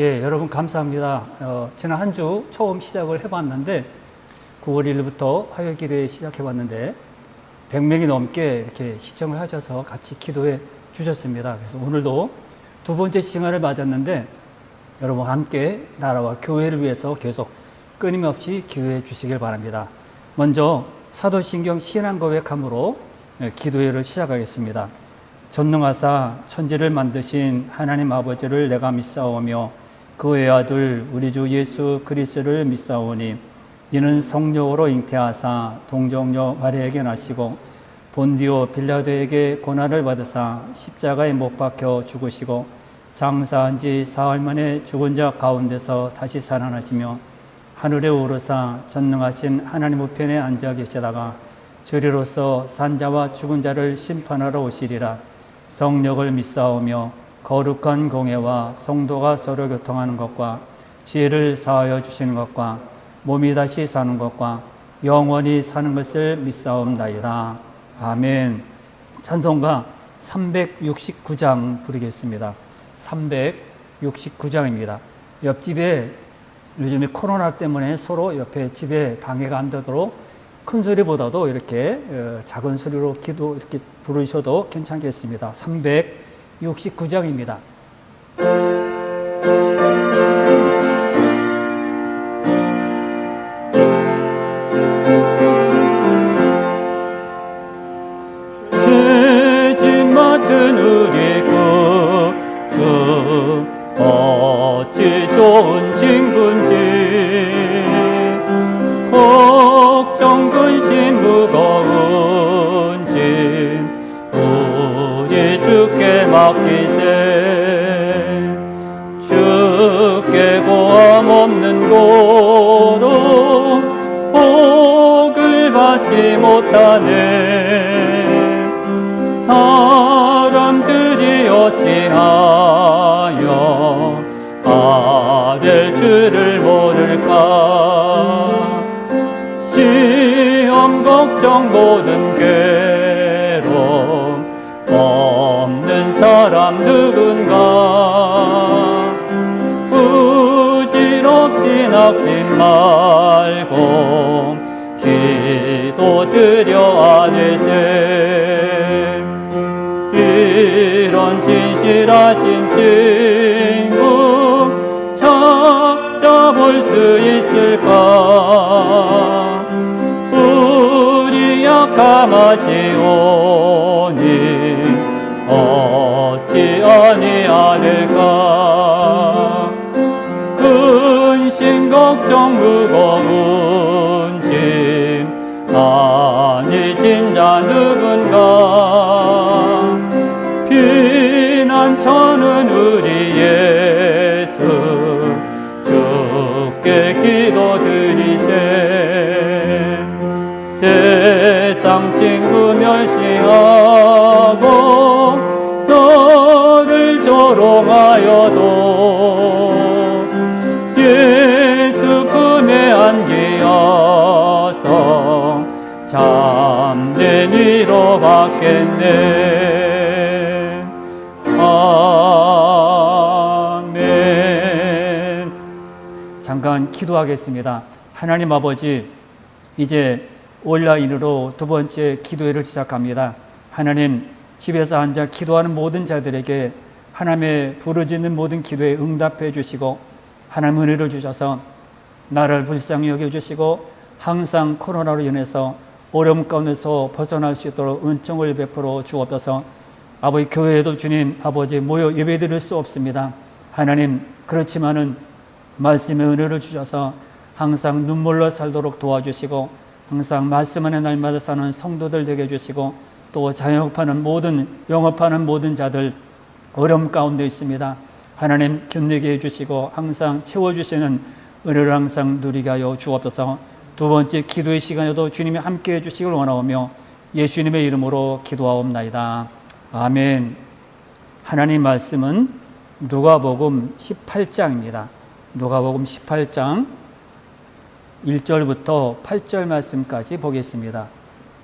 예, 여러분 감사합니다. 지난 한 주 처음 시작을 해봤는데 9월 1일부터 화요 기도회 시작해봤는데 100명이 넘게 이렇게 시청을 하셔서 같이 기도해 주셨습니다. 그래서 오늘도 두 번째 시간을 맞았는데 여러분 함께 나라와 교회를 위해서 계속 끊임없이 기도해 주시길 바랍니다. 먼저 사도신경 신앙고백함으로 기도회를 시작하겠습니다. 전능하사 천지를 만드신 하나님 아버지를 내가 믿사오며 그 외아들 우리 주 예수 그리스도를 믿사오니 이는 성령으로 잉태하사 동정녀 마리아에게 나시고 본디오 빌라도에게 고난을 받으사 십자가에 못 박혀 죽으시고 장사한 지 사흘 만에 죽은 자 가운데서 다시 살아나시며 하늘에 오르사 전능하신 하나님 우편에 앉아 계시다가 주리로서 산자와 죽은 자를 심판하러 오시리라. 성령을 믿사오며 거룩한 공예와 성도가 서로 교통하는 것과 지혜를 사하여 주시는 것과 몸이 다시 사는 것과 영원히 사는 것을 믿사옵나이다. 아멘. 찬송가 369장 부르겠습니다. 369장입니다. 옆집에 요즘에 코로나 때문에 서로 옆에 집에 방해가 안 되도록 큰 소리보다도 이렇게 작은 소리로 기도 이렇게 부르셔도 괜찮겠습니다. 369장입니다. 죄짐 맡은 우리 구주 어찌 좋은 친구인지 걱정 근심 무거운 짐 우리 주께 맡기세. 주께 고함 없는 고로 복을 받지 못하네. 사람들이 어찌하여 아랠 줄을 모를까. 시험 걱정 모든 괴로움 없는 사람 누군가. 부질없이 낙심 말고 기도드려 아뢰세. 이런 진실하신 친구 찾아볼 수 있을까. 우리 약함하시오니 어찌 아니하릴까. 근심 걱정 무거운 짐 아니 진자 누군가. 피난처는 우리 예수 주께 기도드리세. 세상 친구 멸시하고 너를 조롱하여도 예수 품에 안기어서 참된 위로 받겠네. 아멘. 잠깐 기도하겠습니다. 하나님 아버지, 이제 온라인으로 두 번째 기도회를 시작합니다. 하나님, 집에서 앉아 기도하는 모든 자들에게 하나님의 부르짖는 모든 기도에 응답해 주시고 하나님 은혜를 주셔서 나를 불쌍히 여겨주시고 항상 코로나로 인해서 어려움 가운데서 벗어날 수 있도록 은총을 베풀어 주옵소서. 아버지, 교회에도 주님 아버지 모여 예배드릴 수 없습니다. 하나님, 그렇지만은 말씀의 은혜를 주셔서 항상 눈물로 살도록 도와주시고 항상 말씀 안에 날마다 사는 성도들 되게 해주시고 또 자영업하는 영업하는 모든 자들 어려움 가운데 있습니다. 하나님 견디게 해주시고 항상 채워주시는 은혜를 항상 누리게 하여 주옵소서. 두 번째 기도의 시간에도 주님이 함께 해주시길 원하오며 예수님의 이름으로 기도하옵나이다. 아멘. 하나님 말씀은 누가복음 18장입니다. 누가복음 18장 1절부터 8절 말씀까지 보겠습니다.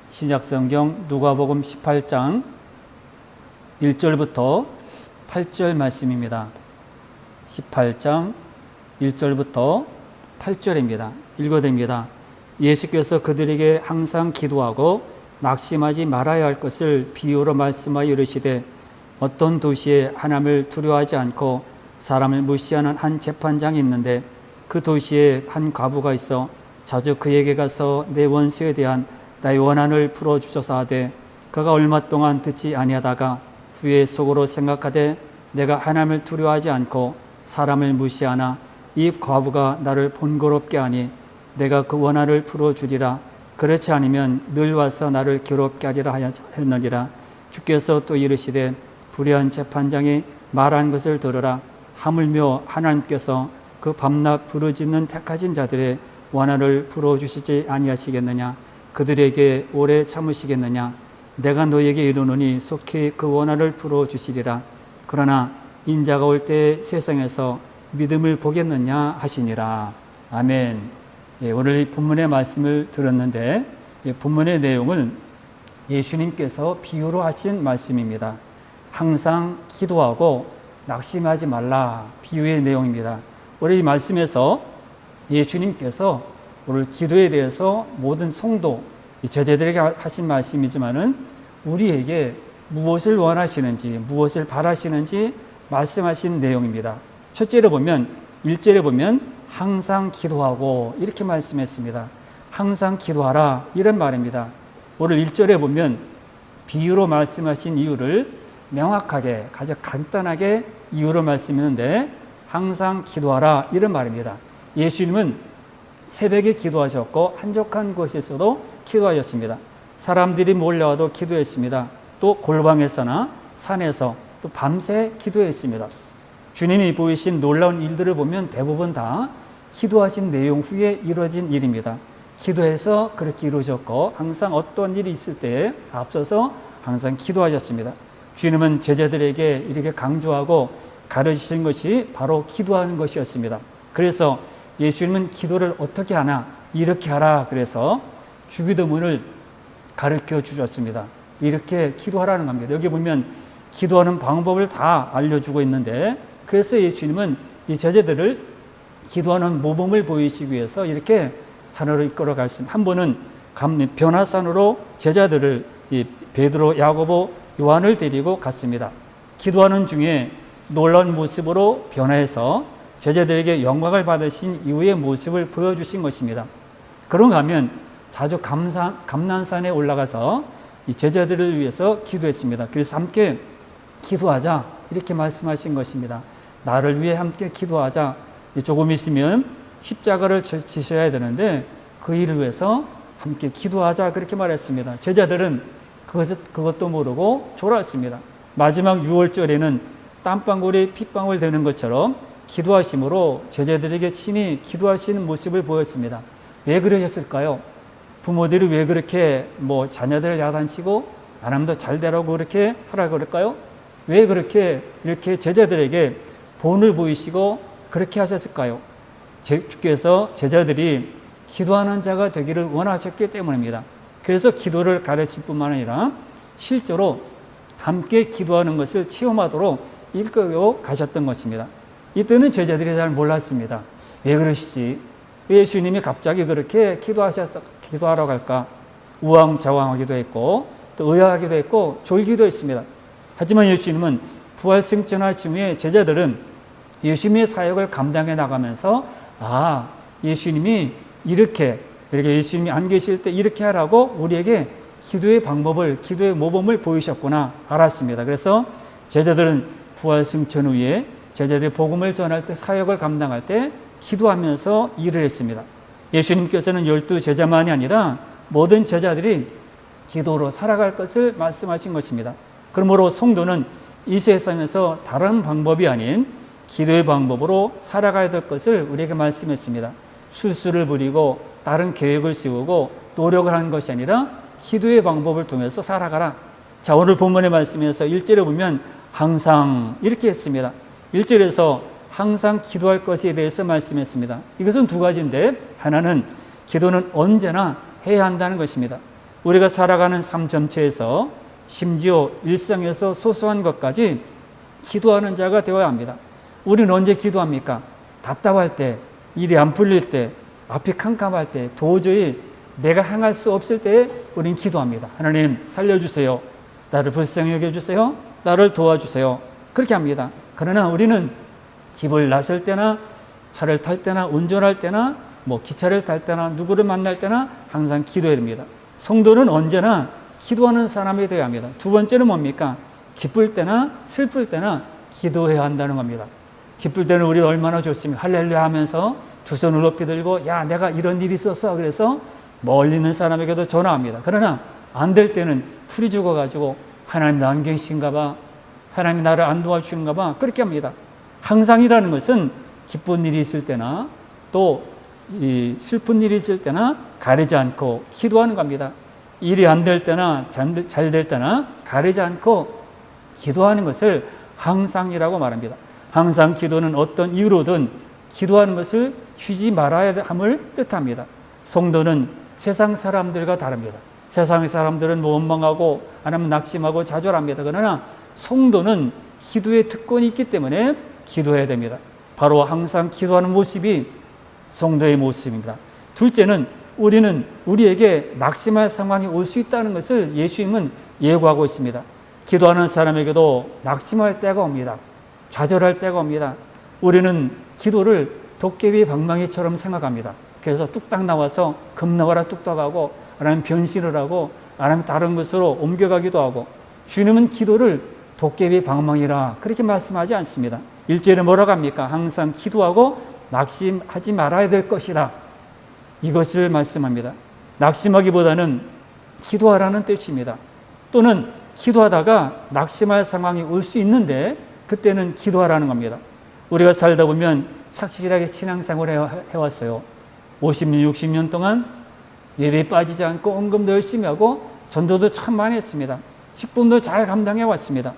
신약성경 누가복음 18장 1절부터 8절 말씀입니다. 18장 1절부터 8절입니다. 읽어드립니다. 예수께서 그들에게 항상 기도하고 낙심하지 말아야 할 것을 비유로 말씀하여 이르시되 어떤 도시에 하나님을 두려워하지 않고 사람을 무시하는 한 재판장이 있는데 그 도시에 한 과부가 있어 자주 그에게 가서 내 원수에 대한 나의 원한을 풀어주소서 하되 그가 얼마 동안 듣지 아니하다가 후에 속으로 생각하되 내가 하나님을 두려워하지 않고 사람을 무시하나 이 과부가 나를 번거롭게 하니 내가 그 원한을 풀어주리라. 그렇지 않으면 늘 와서 나를 괴롭게 하리라 하였느니라. 주께서 또 이르시되 불의한 재판장이 말한 것을 들으라. 하물며 하나님께서 그 밤낮 부르짖는 택하신 자들의 원한을 풀어주시지 아니하시겠느냐. 그들에게 오래 참으시겠느냐. 내가 너에게 이르노니 속히 그 원한을 풀어주시리라. 그러나 인자가 올 때 세상에서 믿음을 보겠느냐 하시니라. 아멘. 예, 오늘 이 본문의 말씀을 들었는데 본문의 내용은 예수님께서 비유로 하신 말씀입니다. 항상 기도하고 낙심하지 말라. 비유의 내용입니다. 오늘 이 말씀에서 예수님께서 오늘 기도에 대해서 모든 성도, 제자들에게 하신 말씀이지만은 우리에게 무엇을 원하시는지, 무엇을 바라시는지 말씀하신 내용입니다. 첫째로 보면 1절에 보면 항상 기도하고 이렇게 말씀했습니다. 항상 기도하라 이런 말입니다. 오늘 1절에 보면 비유로 말씀하신 이유를 명확하게 가장 간단하게 이유로 말씀했는데 항상 기도하라 이런 말입니다. 예수님은 새벽에 기도하셨고 한적한 곳에서도 기도하셨습니다. 사람들이 몰려와도 기도했습니다. 또 골방에서나 산에서 또 밤새 기도했습니다. 주님이 보이신 놀라운 일들을 보면 대부분 다 기도하신 내용 후에 이루어진 일입니다. 기도해서 그렇게 이루어졌고 항상 어떤 일이 있을 때 앞서서 항상 기도하셨습니다. 주님은 제자들에게 이렇게 강조하고 가르치신 것이 바로 기도하는 것이었습니다. 그래서 예수님은 기도를 어떻게 하나 이렇게 하라 그래서 주기도문을 가르쳐 주셨습니다. 이렇게 기도하라는 겁니다. 여기 보면 기도하는 방법을 다 알려주고 있는데 그래서 예수님은 이 제자들을 기도하는 모범을 보이시기 위해서 이렇게 산으로 이끌어 갔습니다. 한 번은 변화산으로 제자들을 이 베드로, 야고보, 요한을 데리고 갔습니다. 기도하는 중에 놀라운 모습으로 변화해서 제자들에게 영광을 받으신 이후의 모습을 보여주신 것입니다. 그런가 하면 자주 감난산에 올라가서 이 제자들을 위해서 기도했습니다. 그래서 함께 기도하자 이렇게 말씀하신 것입니다. 나를 위해 함께 기도하자. 조금 있으면 십자가를 지셔야 되는데 그 일을 위해서 함께 기도하자 그렇게 말했습니다. 제자들은 그것도 모르고 졸았습니다. 마지막 6월절에는 땀방울이 핏방울 되는 것처럼 기도하심으로 제자들에게 친히 기도하시는 모습을 보였습니다. 왜 그러셨을까요? 부모들이 왜 그렇게 자녀들을 야단치고 안 하면 더 잘 되라고 그렇게 하라 그럴까요? 왜 그렇게 이렇게 제자들에게 본을 보이시고 그렇게 하셨을까요? 주께서 제자들이 기도하는 자가 되기를 원하셨기 때문입니다. 그래서 기도를 가르칠 뿐만 아니라 실제로 함께 기도하는 것을 체험하도록 이끌고 가셨던 것입니다. 이때는 제자들이 잘 몰랐습니다. 왜 그러시지? 왜 예수님이 갑자기 그렇게 기도하러 갈까? 우왕좌왕하기도 했고 또 의아하기도 했고 졸기도 했습니다. 하지만 예수님은 부활승천할 즈음에 제자들은 예수님의 사역을 감당해 나가면서 예수님이 이렇게 예수님이 안 계실 때 이렇게 하라고 우리에게 기도의 방법을, 기도의 모범을 보이셨구나 알았습니다. 그래서 제자들은 부활승천 후에 제자들이 복음을 전할 때 사역을 감당할 때 기도하면서 일을 했습니다. 예수님께서는 12 제자만이 아니라 모든 제자들이 기도로 살아갈 것을 말씀하신 것입니다. 그러므로 성도는 이 세상에서 다른 방법이 아닌 기도의 방법으로 살아가야 될 것을 우리에게 말씀했습니다. 술수를 부리고 다른 계획을 세우고 노력을 하는 것이 아니라 기도의 방법을 통해서 살아가라. 자, 오늘 본문의 말씀에서 1절에 보면 항상 이렇게 했습니다. 1절에서 항상 기도할 것에 대해서 말씀했습니다. 이것은 두 가지인데 하나는 기도는 언제나 해야 한다는 것입니다. 우리가 살아가는 삶 전체에서 심지어 일상에서 소소한 것까지 기도하는 자가 되어야 합니다. 우리는 언제 기도합니까? 답답할 때, 일이 안 풀릴 때, 앞이 캄캄할 때, 도저히 내가 행할 수 없을 때에 우리는 기도합니다. 하나님 살려주세요. 나를 불쌍히 여겨주세요. 나를 도와주세요. 그렇게 합니다. 그러나 우리는 집을 나설 때나 차를 탈 때나 운전할 때나 기차를 탈 때나 누구를 만날 때나 항상 기도해야 됩니다. 성도는 언제나 기도하는 사람이 되어야 합니다. 두 번째는 뭡니까? 기쁠 때나 슬플 때나 기도해야 한다는 겁니다. 기쁠 때는 우리 얼마나 좋습니까? 할렐루야 하면서 두 손을 높이 들고 야 내가 이런 일이 있었어 그래서 멀리 있는 사람에게도 전화합니다. 그러나 안 될 때는 풀이 죽어가지고 하나님 나 안 계신가 봐, 하나님 나를 안 도와주신가 봐 그렇게 합니다. 항상이라는 것은 기쁜 일이 있을 때나 또 이 슬픈 일이 있을 때나 가리지 않고 기도하는 겁니다. 일이 안 될 때나 잘 될 때나 가리지 않고 기도하는 것을 항상이라고 말합니다. 항상 기도는 어떤 이유로든 기도하는 것을 쉬지 말아야 함을 뜻합니다. 성도는 세상 사람들과 다릅니다. 세상 사람들은 원망하고 아니면 낙심하고 좌절합니다. 그러나 성도는 기도의 특권이 있기 때문에 기도해야 됩니다. 바로 항상 기도하는 모습이 성도의 모습입니다. 둘째는 우리는 우리에게 낙심할 상황이 올 수 있다는 것을 예수님은 예고하고 있습니다. 기도하는 사람에게도 낙심할 때가 옵니다. 좌절할 때가 옵니다. 우리는 기도를 도깨비 방망이처럼 생각합니다. 그래서 뚝딱 나와서 금 나와라 뚝딱 하고 아니면 변신을 하고 아니면 다른 것으로 옮겨가기도 하고 주님은 기도를 도깨비 방망이라 그렇게 말씀하지 않습니다. 1절에 뭐라고 합니까? 항상 기도하고 낙심하지 말아야 될 것이다. 이것을 말씀합니다. 낙심하기보다는 기도하라는 뜻입니다. 또는 기도하다가 낙심할 상황이 올 수 있는데 그때는 기도하라는 겁니다. 우리가 살다 보면 착실하게 신앙생활을 해왔어요. 50년, 60년 동안 예배에 빠지지 않고 헌금도 열심히 하고 전도도 참 많이 했습니다. 직분도 잘 감당해 왔습니다.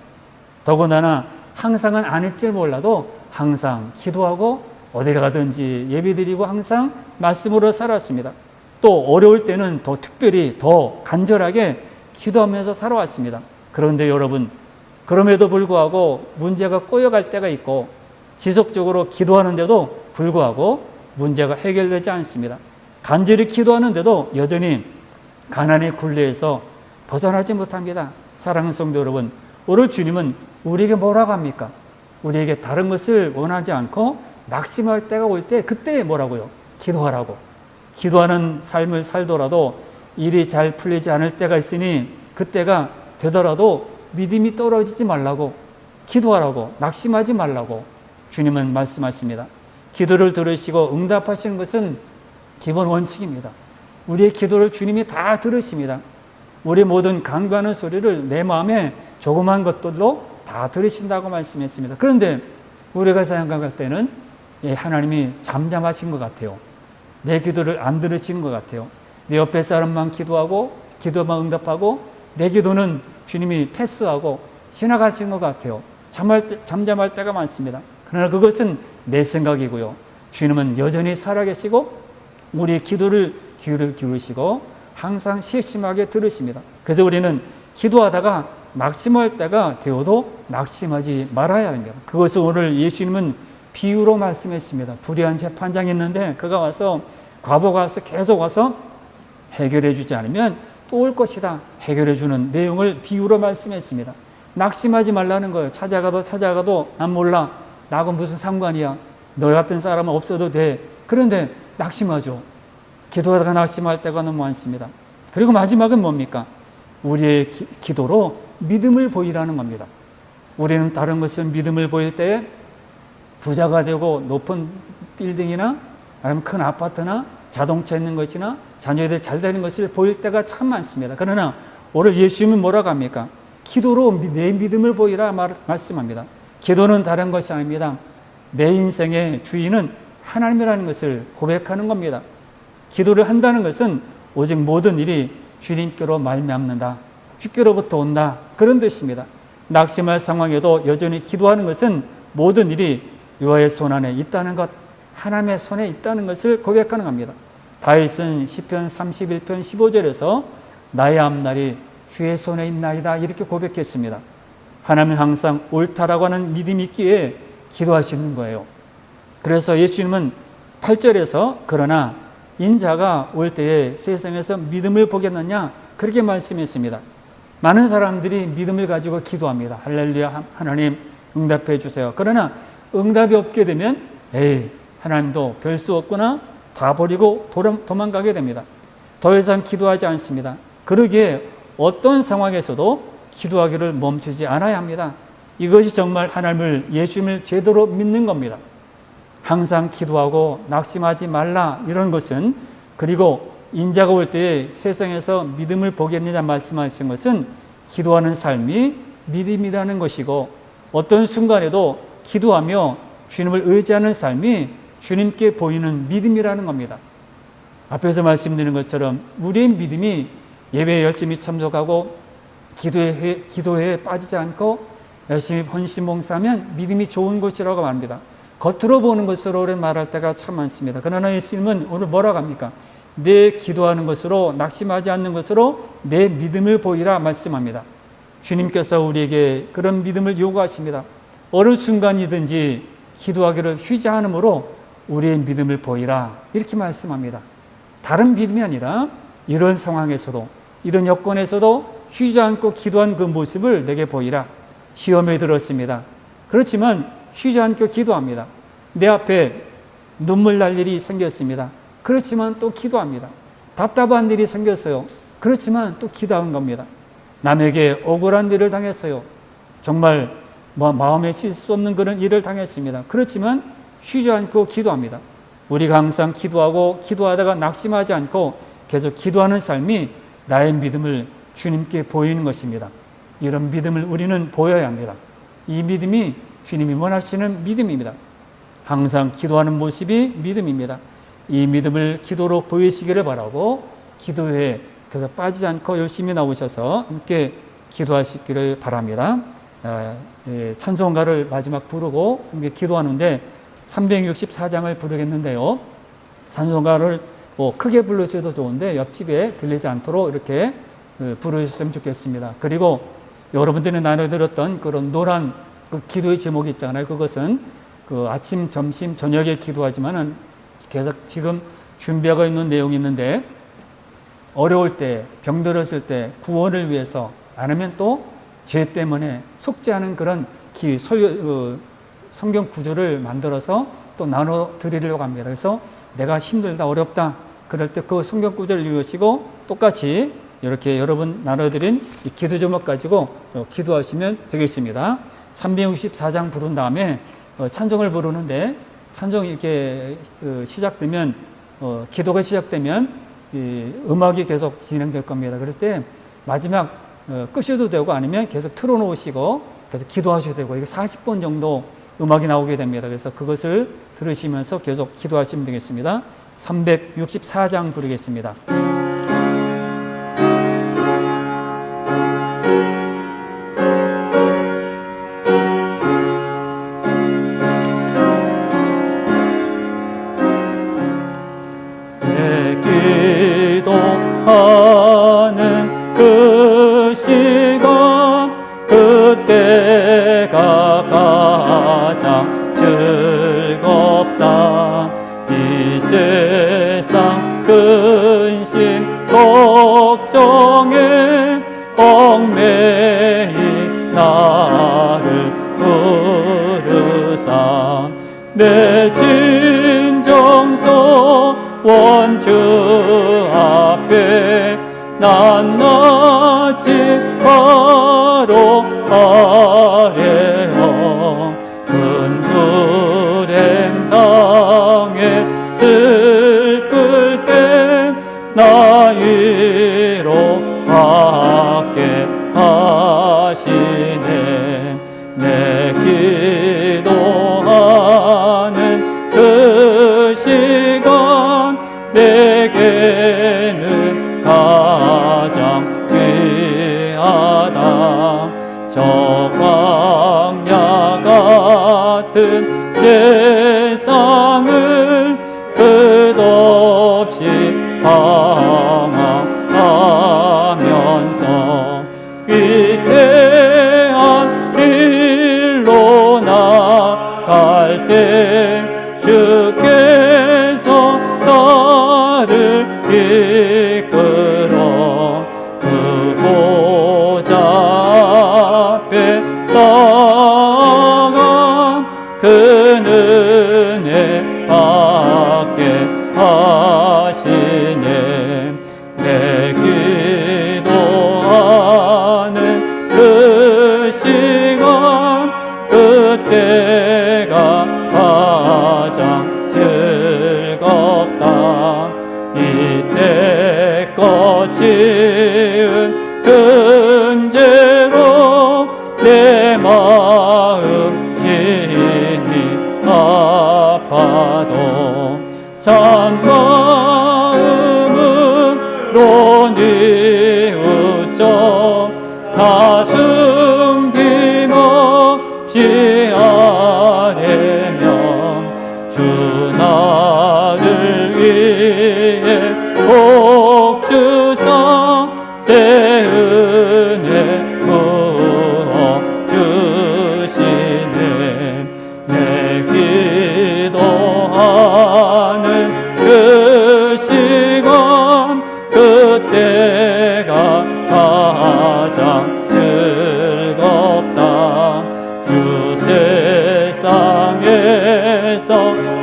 더군다나 항상은 안 했을 몰라도 항상 기도하고 어디를 가든지 예배드리고 항상 말씀으로 살았습니다. 또 어려울 때는 더 특별히 더 간절하게 기도하면서 살아왔습니다. 그런데 여러분, 그럼에도 불구하고 문제가 꼬여갈 때가 있고 지속적으로 기도하는데도 불구하고 문제가 해결되지 않습니다. 간절히 기도하는데도 여전히 가난의 굴레에서 벗어나지 못합니다. 사랑하는 성도 여러분, 오늘 주님은 우리에게 뭐라고 합니까? 우리에게 다른 것을 원하지 않고 낙심할 때가 올 때 그때 뭐라고요? 기도하라고. 기도하는 삶을 살더라도 일이 잘 풀리지 않을 때가 있으니 그때가 되더라도 믿음이 떨어지지 말라고 기도하라고 낙심하지 말라고 주님은 말씀하십니다. 기도를 들으시고 응답하시는 것은 기본 원칙입니다. 우리의 기도를 주님이 다 들으십니다. 우리 모든 간구하는 소리를 내 마음에 조그만 것들로 다 들으신다고 말씀했습니다. 그런데 우리가 생각할 때는 하나님이 잠잠하신 것 같아요. 내 기도를 안 들으시는 것 같아요. 내 옆에 사람만 기도하고 기도만 응답하고 내 기도는 주님이 패스하고 지나가신 것 같아요. 잠잠할 때가 많습니다. 그러나 그것은 내 생각이고요. 주님은 여전히 살아계시고 우리의 기도를 귀를 기울이시고 항상 실심하게 들으십니다. 그래서 우리는 기도하다가 낙심할 때가 되어도 낙심하지 말아야 합니다. 그것을 오늘 예수님은 비유로 말씀했습니다. 불의한 재판장이 있는데 그가 와서 과부가 와서 계속 와서 해결해 주지 않으면 또 올 것이다. 해결해 주는 내용을 비유로 말씀했습니다. 낙심하지 말라는 거예요. 찾아가도 난 몰라. 나하고 무슨 상관이야. 너 같은 사람은 없어도 돼. 그런데 낙심하죠. 기도하다가 낙심할 때가 너무 많습니다. 그리고 마지막은 뭡니까? 우리의 기도로 믿음을 보이라는 겁니다. 우리는 다른 것을 믿음을 보일 때에 부자가 되고 높은 빌딩이나 아니면 큰 아파트나 자동차 있는 것이나 자녀들 잘 되는 것을 보일 때가 참 많습니다. 그러나 오늘 예수님은 뭐라고 합니까? 기도로 내 믿음을 보이라 말씀합니다. 기도는 다른 것이 아닙니다. 내 인생의 주인은 하나님이라는 것을 고백하는 겁니다. 기도를 한다는 것은 오직 모든 일이 주님께로 말미암는다. 주께로부터 온다. 그런 뜻입니다. 낙심할 상황에도 여전히 기도하는 것은 모든 일이 여호와의 손 안에 있다는 것, 하나님의 손에 있다는 것을 고백하는 겁니다. 다윗은 시편 31편 15절에서 나의 앞날이 주의 손에 있나이다 이렇게 고백했습니다. 하나님은 항상 옳다라고 하는 믿음이 있기에 기도할 수 있는 거예요. 그래서 예수님은 8절에서 그러나 인자가 올 때에 세상에서 믿음을 보겠느냐 그렇게 말씀했습니다. 많은 사람들이 믿음을 가지고 기도합니다. 할렐루야 하나님 응답해 주세요. 그러나 응답이 없게 되면 하나님도 별 수 없구나 다 버리고 도망가게 됩니다. 더 이상 기도하지 않습니다. 그러기에 어떤 상황에서도 기도하기를 멈추지 않아야 합니다. 이것이 정말 하나님을 예수님을 제대로 믿는 겁니다. 항상 기도하고 낙심하지 말라 이런 것은, 그리고 인자가 올 때에 세상에서 믿음을 보겠느냐 말씀하신 것은 기도하는 삶이 믿음이라는 것이고, 어떤 순간에도 기도하며 주님을 의지하는 삶이 주님께 보이는 믿음이라는 겁니다. 앞에서 말씀드린 것처럼 우리의 믿음이 예배에 열심히 참석하고 기도에 빠지지 않고 열심히 헌신봉사하면 믿음이 좋은 것이라고 말합니다. 겉으로 보는 것으로 말할 때가 참 많습니다. 그러나 예수님은 오늘 뭐라고 합니까? 내 기도하는 것으로, 낙심하지 않는 것으로 내 믿음을 보이라 말씀합니다. 주님께서 우리에게 그런 믿음을 요구하십니다. 어느 순간이든지 기도하기를 휴지 않으므로 우리의 믿음을 보이라 이렇게 말씀합니다. 다른 믿음이 아니라 이런 상황에서도, 이런 여건에서도 쉬지 않고 기도한 그 모습을 내게 보이라. 시험에 들었습니다. 그렇지만 쉬지 않고 기도합니다. 내 앞에 눈물 날 일이 생겼습니다. 그렇지만 또 기도합니다. 답답한 일이 생겼어요. 그렇지만 또 기도한 겁니다. 남에게 억울한 일을 당했어요. 정말 마음에 쉴 수 없는 그런 일을 당했습니다. 그렇지만 쉬지 않고 기도합니다. 우리가 항상 기도하고 기도하다가 낙심하지 않고 계속 기도하는 삶이 나의 믿음을 주님께 보이는 것입니다. 이런 믿음을 우리는 보여야 합니다. 이 믿음이 주님이 원하시는 믿음입니다. 항상 기도하는 모습이 믿음입니다. 이 믿음을 기도로 보이시기를 바라고, 기도에 계속 빠지지 않고 열심히 나오셔서 함께 기도하시기를 바랍니다. 찬송가를 마지막 부르고 함께 기도하는데 364장을 부르겠는데요. 찬송가를 크게 부르셔도 좋은데 옆집에 들리지 않도록 이렇게 부르셨으면 좋겠습니다. 그리고 여러분들이 나눠드렸던 그런 노란 그 기도의 제목이 있잖아요. 그것은 그 아침, 점심, 저녁에 기도하지만은 계속 지금 준비하고 있는 내용이 있는데, 어려울 때, 병들었을 때 구원을 위해서, 아니면 또 죄 때문에 속죄하는 그런 성경 구조를 만들어서 또 나눠드리려고 합니다. 그래서 내가 힘들다, 어렵다 그럴 때 그 성경 구조를 읽으시고 똑같이 이렇게 여러분 나눠드린 이 기도 제목 가지고 기도하시면 되겠습니다. 364장 부른 다음에 찬송을 부르는데, 찬송이 이렇게 시작되면, 기도가 시작되면 음악이 계속 진행될 겁니다. 그럴 때 마지막 끄셔도 되고 아니면 계속 틀어놓으시고 계속 기도하셔도 되고, 이게 40분 정도 음악이 나오게 됩니다. 그래서 그것을 들으시면서 계속 기도하시면 되겠습니다. 364장 부르겠습니다. 기도하는 그 시간, 그때가 가장 즐겁다. 이 세상 근심 걱정에 얽매인 나를 부르사 내 진정서 원주 앞에 낱낱이 바로 아뢰어 큰 불행 당해 슬플 때 나 위로받게 하시네. 내 기도하는 그 시간 내게는 가장 귀하다. 저 광야 같은 세상을 끝없이 방황하면서 위대한 길로 나가 이끌어 그 보좌 앞에 나아간 그 은혜 받게 하시네. 내 기도하는 그 시간 그때가 가장 즐겁다. 이때껏 지은 근죄로 내 마음 진히 아파도 참 마음으로 뉘우쳐 가슴 힘없이 아뢰며 주 나를 위해 복 주사 새 은혜 부어 주시네. 내 기도하는 그 시간 그때가 가장 즐겁다. 주 세상에서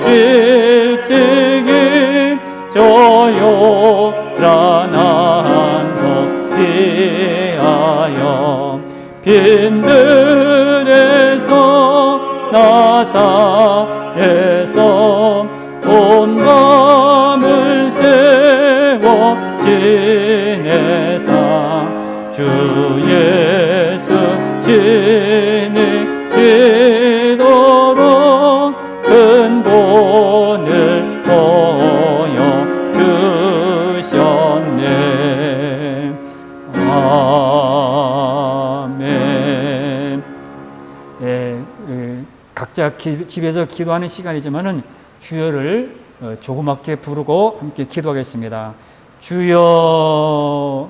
일찍이 조요란 한곡 피하여 빈들에서 나사에서 온 밤을 세워 지내사 주 예수 진히 기도로 큰 본을 보여주셨네. 아멘. 각자 집에서 기도하는 시간이지만은 주여를 조그맣게 부르고 함께 기도하겠습니다. 주여.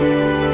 주여